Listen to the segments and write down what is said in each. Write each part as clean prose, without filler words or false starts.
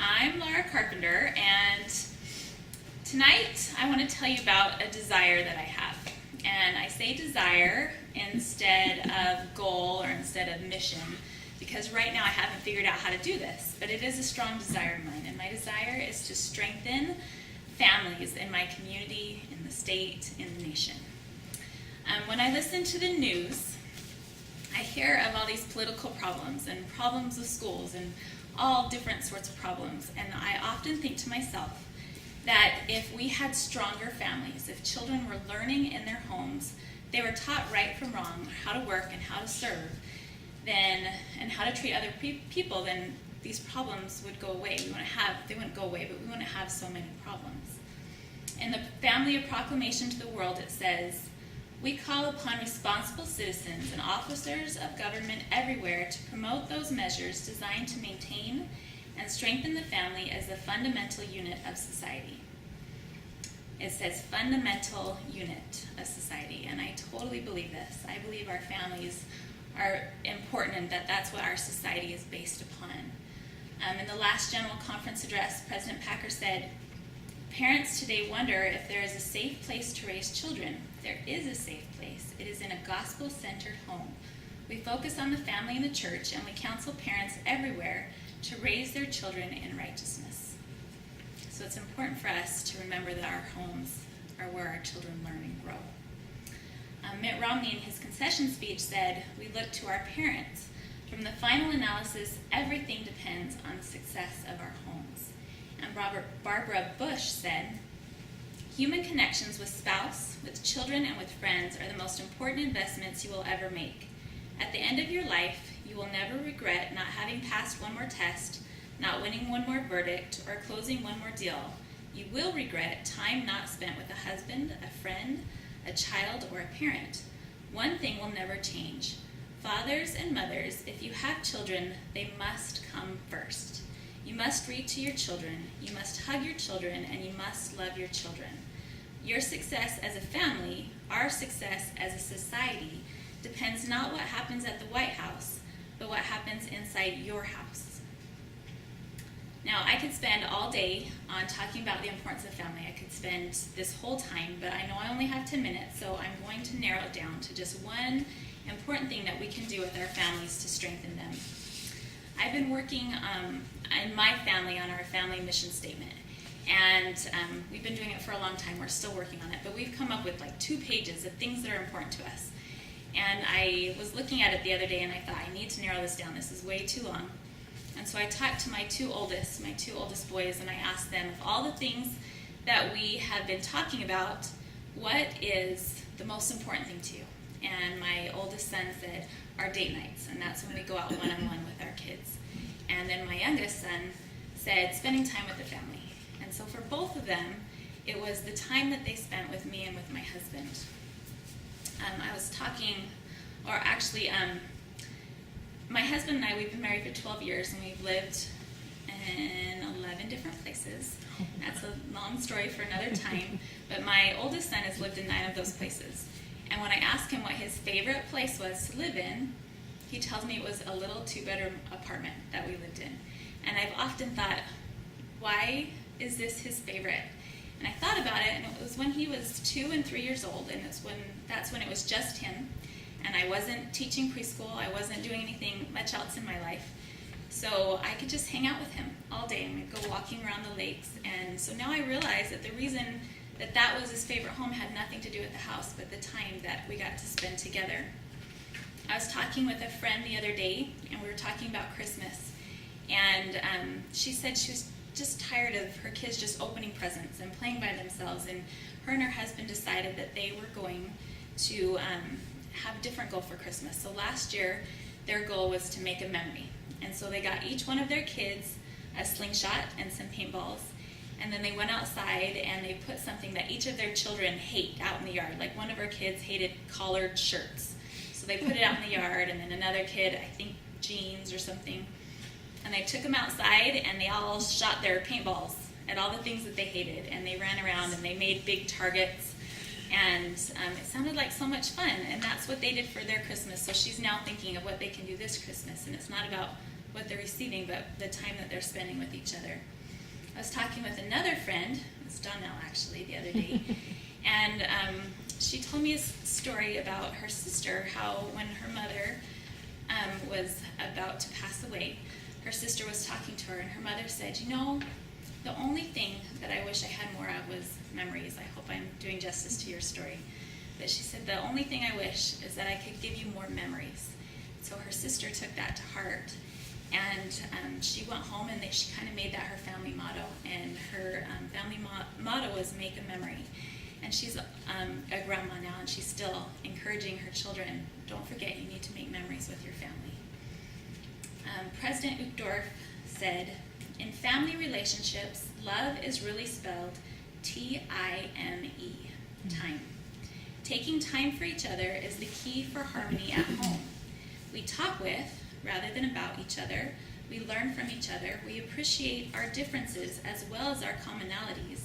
I'm Laura Carpenter, and tonight I want to tell you about a desire that I have. And I say desire instead of goal or instead of mission, because right now I haven't figured out how to do this, but it is a strong desire of mine. And my desire is to strengthen families in my community, in the state, in the nation. When I listen to the news, I hear of all these political problems and problems with schools and all different sorts of problems. And I often think to myself that if we had stronger families, if children were learning in their homes, they were taught right from wrong, how to work and how to serve, then and how to treat other people, then these problems would go away. They wouldn't go away, but we wouldn't have so many problems. In the Family of Proclamation to the World, it says, "We call upon responsible citizens and officers of government everywhere to promote those measures designed to maintain and strengthen the family as a fundamental unit of society." It says fundamental unit of society, and I totally believe this. I believe our families are important and that that's what our society is based upon. In the last General Conference address, President Packer said, "Parents today wonder if there is a safe place to raise children. There is a safe place. It is in a gospel-centered home. We focus on the family and the church, and we counsel parents everywhere to raise their children in righteousness." So it's important for us to remember that our homes are where our children learn and grow. Mitt Romney in his concession speech said, "We look to our parents. From the final analysis, everything depends on the success of our homes." And Barbara Bush said, "Human connections with spouse, with children, and with friends are the most important investments you will ever make. At the end of your life, you will never regret not having passed one more test, not winning one more verdict, or closing one more deal. You will regret time not spent with a husband, a friend, a child, or a parent. One thing will never change. Fathers and mothers, if you have children, they must come first. You must read to your children, you must hug your children, and you must love your children. Your success as a family, our success as a society, depends not what happens at the White House, but what happens inside your house." Now, I could spend all day on talking about the importance of family. I could spend this whole time, but I know I only have 10 minutes, so I'm going to narrow it down to just one important thing that we can do with our families to strengthen them. I've been working in my family on our family mission statement, and we've been doing it for a long time. We're still working on it, but we've come up with like 2 pages of things that are important to us. And I was looking at it the other day, and I thought, I need to narrow this down. This is way too long. And so I talked to my two oldest boys, and I asked them, of all the things that we have been talking about, what is the most important thing to you? And my oldest son said, our date nights, and that's when we go out one-on-one with our kids. And then my youngest son said, spending time with the family. And so for both of them, it was the time that they spent with me and with my husband. I was talking, or actually, my husband and I, we've been married for 12 years, and we've lived in 11 different places. That's a long story for another time. But my oldest son has lived in 9 of those places. And when I asked him what his favorite place was to live in, he tells me it was a little 2-bedroom apartment that we lived in. And I've often thought, why is this his favorite? And I thought about it, and it was when he was 2 and 3 years old, and that's when it was just him. And I wasn't teaching preschool, I wasn't doing anything much else in my life. So I could just hang out with him all day, and we'd go walking around the lakes. And so now I realize that the reason that was his favorite home had nothing to do with the house, but the time that we got to spend together. I was talking with a friend the other day, and we were talking about Christmas. And she said she was just tired of her kids just opening presents and playing by themselves. And her and her husband decided that they were going to have a different goal for Christmas. So last year, their goal was to make a memory. And so they got each one of their kids a slingshot and some paintballs. And then they went outside and they put something that each of their children hate out in the yard. Like one of our kids hated collared shirts. So they put it out in the yard, and then another kid, I think jeans or something. And they took them outside, and they all shot their paintballs at all the things that they hated. And they ran around and they made big targets. And it sounded like so much fun. And that's what they did for their Christmas. So she's now thinking of what they can do this Christmas. And it's not about what they're receiving, but the time that they're spending with each other. I was talking with another friend, it's Donnell actually, the other day, and she told me a story about her sister, how when her mother was about to pass away, her sister was talking to her, and her mother said, you know, the only thing that I wish I had more of was memories. I hope I'm doing justice to your story. But she said, the only thing I wish is that I could give you more memories. So her sister took that to heart. And she went home and she kind of made that her family motto. And her family motto was make a memory. And she's a grandma now, and she's still encouraging her children, don't forget you need to make memories with your family. President Uchtdorf said, in family relationships, love is really spelled T-I-M-E, time. Taking time for each other is the key for harmony at home. We talk with, rather than about each other. We learn from each other. We appreciate our differences as well as our commonalities.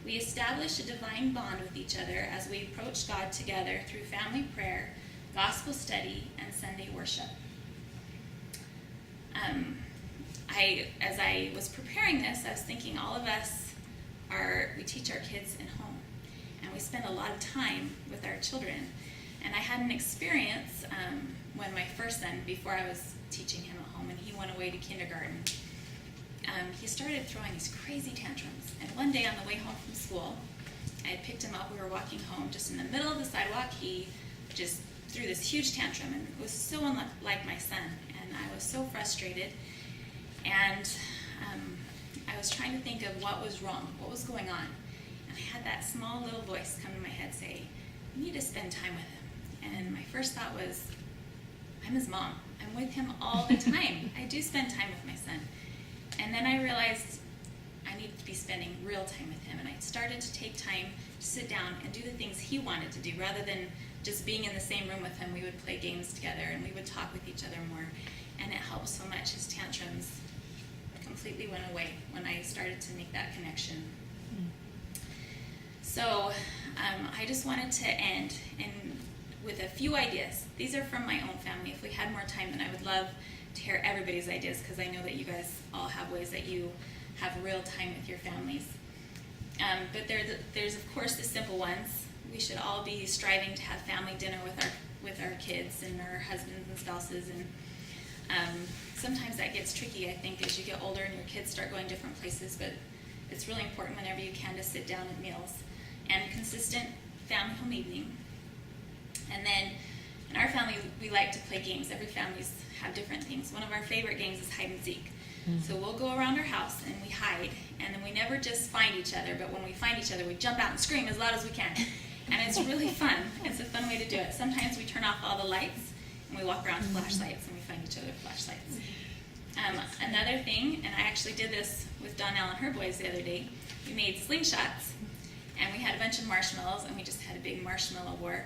We establish a divine bond with each other as we approach God together through family prayer, gospel study, and Sunday worship. As I was preparing this, I was thinking all of us we teach our kids in home, and we spend a lot of time with our children. And I had an experience when my first son, before I was teaching him at home, and he went away to kindergarten, he started throwing these crazy tantrums. And one day on the way home from school, I had picked him up, we were walking home, just in the middle of the sidewalk, he just threw this huge tantrum, and it was so unlike my son, and I was so frustrated. And I was trying to think of what was wrong, what was going on. And I had that small little voice come to my head say, you need to spend time with him. And my first thought was, I'm his mom. I'm with him all the time. I do spend time with my son. And then I realized I needed to be spending real time with him. And I started to take time to sit down and do the things he wanted to do. Rather than just being in the same room with him, we would play games together and we would talk with each other more. And it helped so much. His tantrums completely went away when I started to make that connection. So I just wanted to end with a few ideas. These are from my own family. If we had more time, then I would love to hear everybody's ideas, because I know that you guys all have ways that you have real time with your families. But there's of course the simple ones. We should all be striving to have family dinner with our kids and our husbands and spouses. And sometimes that gets tricky, I think, as you get older and your kids start going different places. But it's really important whenever you can to sit down at meals. And consistent family home evening. And then in our family, we like to play games. Every family's have different things. One of our favorite games is hide and seek. So we'll go around our house and we hide, and then we never just find each other, but when we find each other, we jump out and scream as loud as we can. And it's really fun. It's a fun way to do it. Sometimes we turn off all the lights and we walk around with flashlights and we find each other with flashlights. Another thing, and I actually did this with Donnell and her boys the other day, we made slingshots, and we had a bunch of marshmallows, and we just had a big marshmallow war.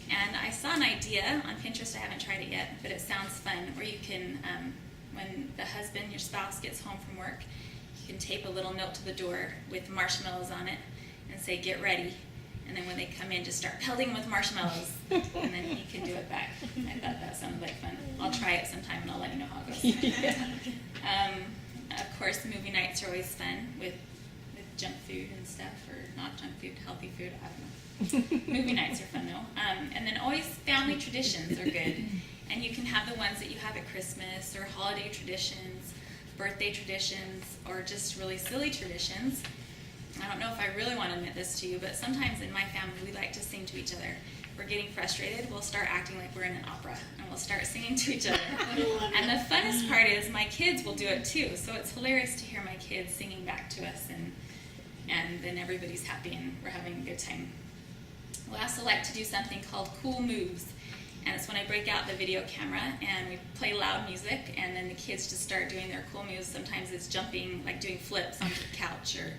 And I saw an idea on Pinterest. I haven't tried it yet, but it sounds fun, where you can, when the husband, your spouse, gets home from work, you can tape a little note to the door with marshmallows on it and say, get ready. And then when they come in, just start pelting them with marshmallows, and then he can do it back. I thought that sounded like fun. I'll try it sometime, and I'll let you know how it goes. Of course, movie nights are always fun with junk food and stuff, or not junk food, healthy food, I don't know. Movie nights are fun though. And then always family traditions are good. And you can have the ones that you have at Christmas, or holiday traditions, birthday traditions, or just really silly traditions. I don't know if I really want to admit this to you, but sometimes in my family we like to sing to each other. If we're getting frustrated, we'll start acting like we're in an opera, and we'll start singing to each other. And the funnest part is my kids will do it too. So it's hilarious to hear my kids singing back to us, and then everybody's happy and we're having a good time. We also like to do something called cool moves. And it's when I break out the video camera and we play loud music, and then the kids just start doing their cool moves. Sometimes it's jumping, like doing flips on the couch, or,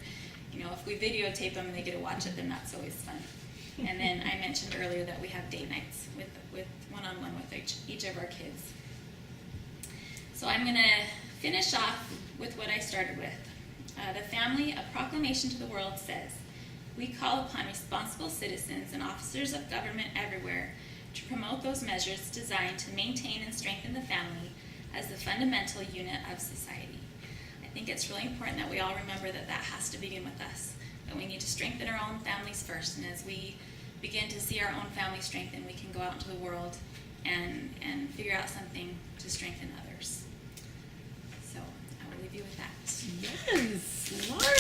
if we videotape them and they get to watch it, then that's always fun. And then I mentioned earlier that we have date nights with one-on-one with each of our kids. So I'm going to finish off with what I started with. The family, a proclamation to the world says, we call upon responsible citizens and officers of government everywhere to promote those measures designed to maintain and strengthen the family as the fundamental unit of society. I think it's really important that we all remember that that has to begin with us, that we need to strengthen our own families first, and as we begin to see our own family strengthen, we can go out into the world and figure out something to strengthen others. So I will leave you with that. Yes, Lauren.